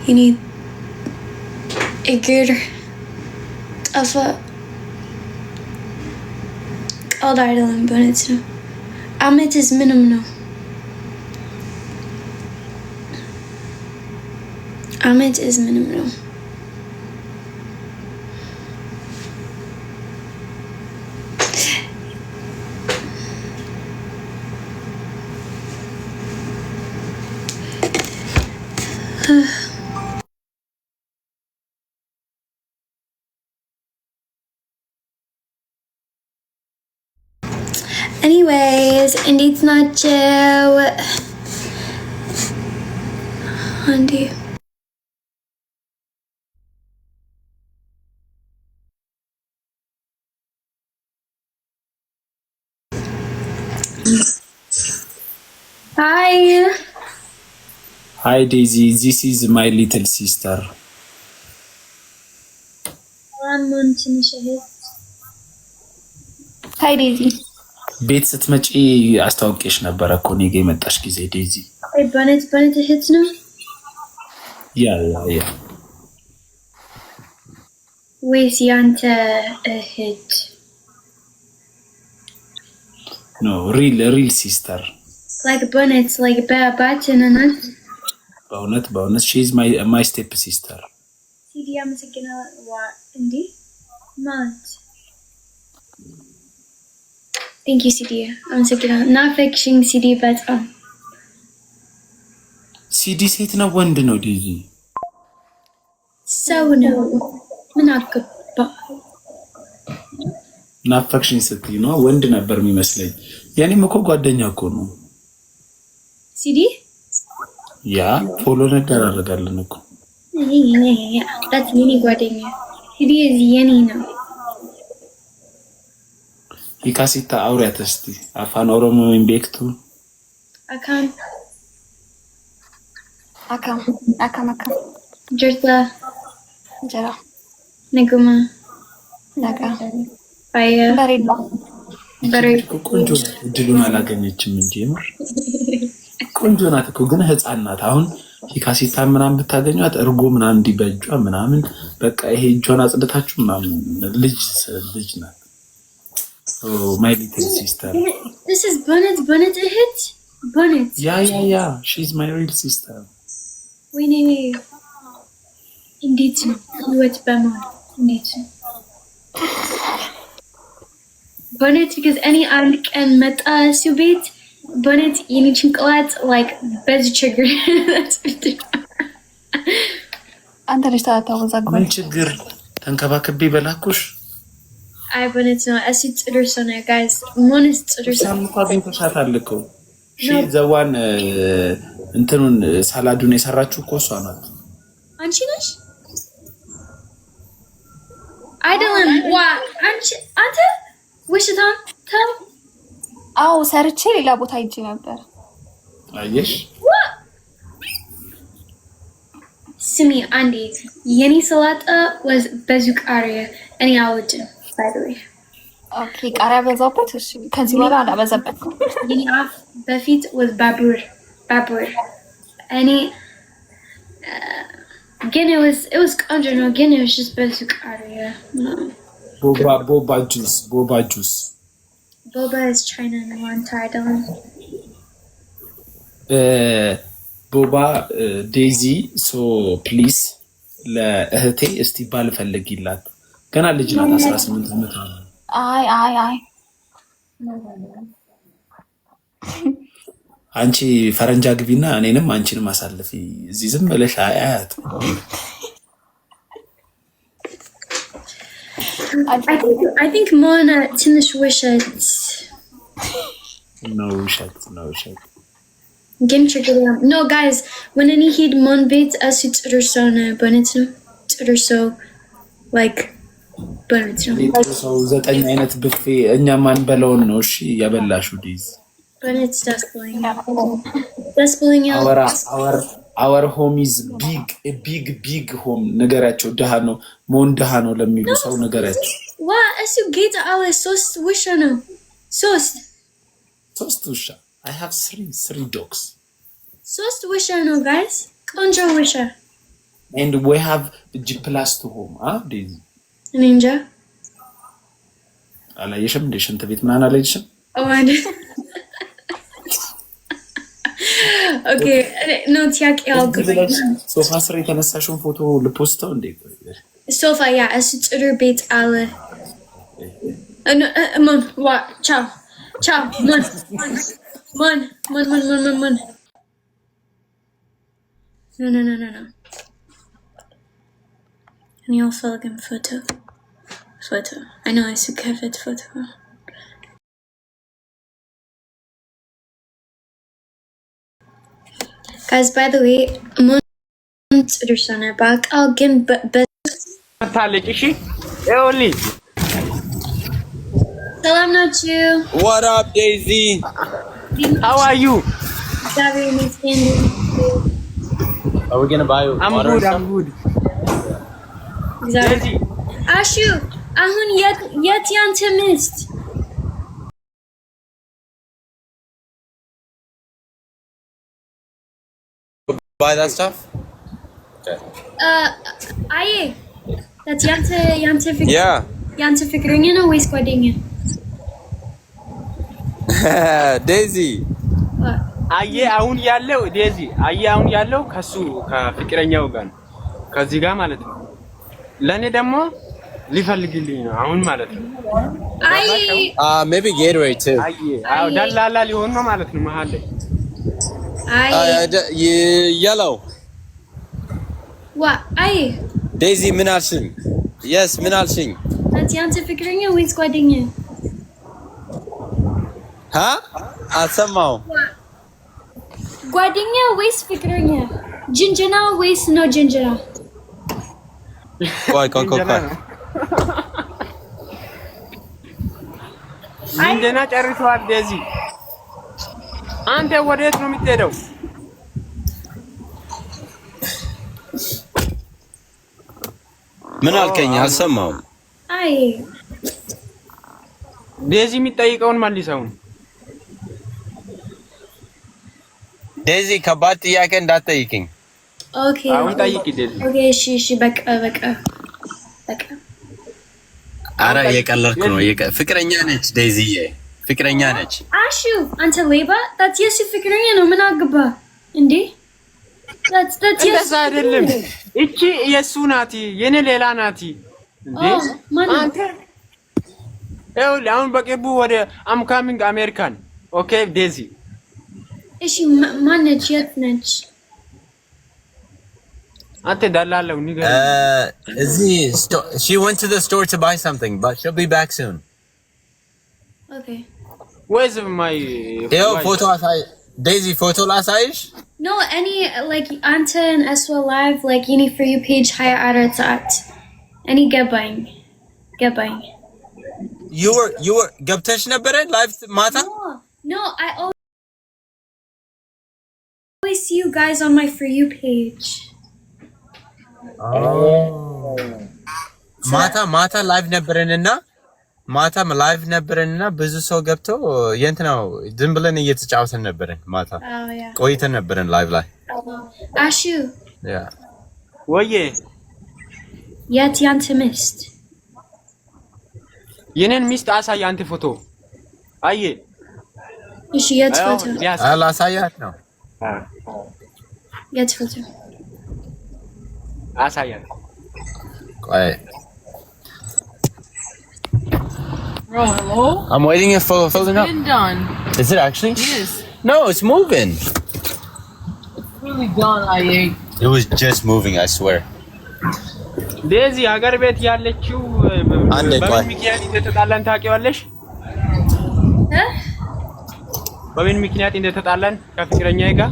need a good of a all idling, but it's no. Amit is minimum. Amit is minimum. Anyways, indeed not Joe. Andy. Hi. Hi Daisy, this is my little sister. Hi Daisy. ቤት ስትመጪ አስተዋውቄሽ ነበር እኮ እኔ ጋ የመጣሽ ጊዜ ዴዚ። በነት እህት ነው? ያ ወይስ ያንተ እህት? ኖ ሪል ሲስተር። Like በነት like በአባትና እናት? በእውነት she is my step sister. ሲዲ አመሰግናለሁ። እንዴ ማት Thank you ሲዲ አመሰግናለሁ። ናፈቅሽኝ ሲዲ በጣም። ሲዲ ሴት ነው ወንድ ነው ዴዚ? ሰው ነው። ምን አገባ? ናፈቅሽኝ ስትይ ነው ወንድ ነበር የሚመስለኝ። የኔም እኮ ጓደኛ እኮ ነው ሲዲ። ያ ፎሎ እንደራረጋለን እኮ። that's የኔ ጓደኛ። ሲዲ የኔ ነው። ይካሲታ አውሪያት እስቲ አፋን ኦሮሞ ቤክቱ አካም ጀርታ ጀራ ነጉማ ነጋ አያ በሬድ ቆንጆ ድሉን አላገኘችም እንጂ የምር ቆንጆ ናት እኮ ግን ህፃን ናት። አሁን ይካሲታ ምናምን ብታገኟት እርጎ ምናምን እንዲበጇ ምናምን በቃ ይሄ እጇን አጽድታችሁ ምናምን ልጅ ናት። Oh, my little sister. This is Bonnet እህት Bonnet. Yeah. She's my real sister. ወይኔ እንዴት ነው ህይወት በማን እንዴት ነው Bonnet because any አንድ ቀን መጣ እሱ ቤት Bonnet የኔ ጭንቅላት like በዚህ ችግር አንተ ልጅ ታታወዛግባ ምን ችግር ተንከባከቤ በላኩሽ I Bonnet ነው እሱ ጥሩ ሰው ነው guys ሞንስ ጥሩ ሰው ሳምንት ተሻታል እኮ she the one እንትኑን ሳላዱን የሰራችው እኮ እሷ ናት። አንቺ ነሽ አይደለም ዋ አንተ ውሽታም ተው አው ሰርቼ ሌላ ቦታ ሂጅ ነበር። አየሽ ስሚ አንዴ የኔ ሰላጣ was በዙ ቃሪያ እኔ አልወድም by the way ኦኬ ቃሪያ በዛበት እሺ ከዚህ በኋላ አላበዛበትም። የኔ አፍ በፊት was ባቡር እኔ ግን it was ቆንጆ ነው ግን it was just በዙ ቃሪያ ቦባ ጁስ Boba is China and one አይደለም ቦባ ዴዚ ሶ ፕሊዝ ለእህቴ እስቲ ባል ፈልጊላት ገና ልጅ ናት 18 ዓመት ነው። አይ አንቺ ፈረንጃ ግቢና እኔንም አንቺንም አሳልፊ እዚህ ዝም ብለሽ አያት I think Mona ትንሽ ውሸት ነው ግን ችግር የለም no guys when any ሄድ ሞን ቤት እሱ ጥሩ ሰው ነው በእውነት ነው ጥሩ ሰው like በእውነት ነው ሰው 9 አይነት ብፌ እኛ ማን በለውን ነው እሺ ያበላሽው ዲዝ በእውነት ደስ ብሎኛል our home is big home ነገራቸው ደሃ ነው ሞን ደሃ ነው ለሚሉ ሰው ነገራቸው ዋ እሱ ጌታ አለ 3 ውሻ ነው 3 ውሻ I have three dogs 3 ውሻ ነው guys ቆንጆ ውሻ and we have G+2 home. Daisy. Ninja. አላየሽም እንደ ሽንት ቤት ምናምን አላየሽም? Oh, I did. Okay, no, ጥያቄ አልገባኝ። ሶፋ ስር የተነሳሽውን ፎቶ ልፖስተው እንዴ? ሶፋ ያ እስጥሩ ቤት አለ። ማን ዋ ቻው ቻው ማን no. እኔ አልፈልግም photo. I know I should have it photo. Guys, by the way, ጥሩ ሰው ነው በአካል ግን ታለች እሺ ኤኦሊ ሰላም ናችሁ? What up, Daisy? how are you? እግዚአብሔር ይመስገን። Are we gonna buy I'm water? good. እግዚአብሔር Daisy አሹ አሁን የት ያንተ ሚስት? Buy that stuff? አዬ that's ያንተ ፍቅር Yeah. ያንተ ፍቅረኛ ነው ወይስ ጓደኛ? Daisy. አየ አሁን ያለው ዴዚ አየ አሁን ያለው ከሱ ከፍቅረኛው ጋር ነው ከዚህ ጋር ማለት ነው። ለኔ ደግሞ ሊፈልግልኝ ነው አሁን ማለት ነው። አይ Maybe Gatorade too. አየ አው ደላላ ሊሆን ነው ማለት ነው መሀል ላይ አይ Yellow. ዋ አይ Daisy, ምን አልሽኝ? Yes, ምን አልሽኝ? that's ያንተ ፍቅረኛ ወይስ ጓደኛ? አልሰማሁም። ጓደኛ ወይስ ፍቅረኛ? ጅንጅና ወይስ ነው ጅንጅና? ቆይ ጅንጀና ጨርሰዋል። ዴዚ አንተ ወዴት ነው የምትሄደው? ምን አልከኝ? አልሰማሁም። አይ ዴዚ የሚጠይቀውን መልሰውን። ዴዚ ከባድ ጥያቄ እንዳትጠይቅኝ። ኦኬ አሁን ጠይቂ ዴዚ። ኦኬ እሺ በቃ አረ የቀለድኩ ነው። ፍቅረኛ ነች ዴዚዬ፣ ፍቅረኛ ነች። አሹ አንተ ሌባ that's የሱ ፍቅረኛ ነው። ምን አገባ እንዴ? that's እንደዛ አይደለም። እቺ የሱ ናቲ የኔ ሌላ ናቲ እንዴ አንተ አሁን በቅርቡ ወደ I'm coming አሜሪካን ኦኬ ዴዚ እሺ ማነች? የት ነች? አንተ ዳላለው ንገር። እዚህ she went to the store to buy something but she'll be back soon. Okay. Where's my ፎቶ አሳይ ዴዚ፣ ፎቶ ላሳይሽ? No, any like Anta and Eswa Live, like any for you page higher at any ገባኝ You were ገብተሽ ነበረ live ማታ? No, I always see you guys on my for you page. ማታ ላይቭ ነበረንና ብዙ ሰው ገብቶ የእንትናው ዝም ብለን እየተጫወተን ነበረን። ማታ ቆይተን ነበረን ላይቭ ላይ። አሹ ያ ወዬ የት ያንተ ሚስት? የኔን ሚስት አሳይ አንተ ፎቶ አየ። እሺ የት ፎቶ? አላሳያት ነው። የት ፎቶ? አሳያት። ቆይ Bro, hello? I'm waiting for filling up. It's done. Is it actually? Yes. No, it's moving. It's really done, I ate. It was just moving, I swear. ዴዚ ሀገር ቤት ያለችው በምን ምክንያት እንደተጣላን ታውቂዋለሽ? በምን ምክንያት እንደተጣላን ከፍቅረኛዬ ጋር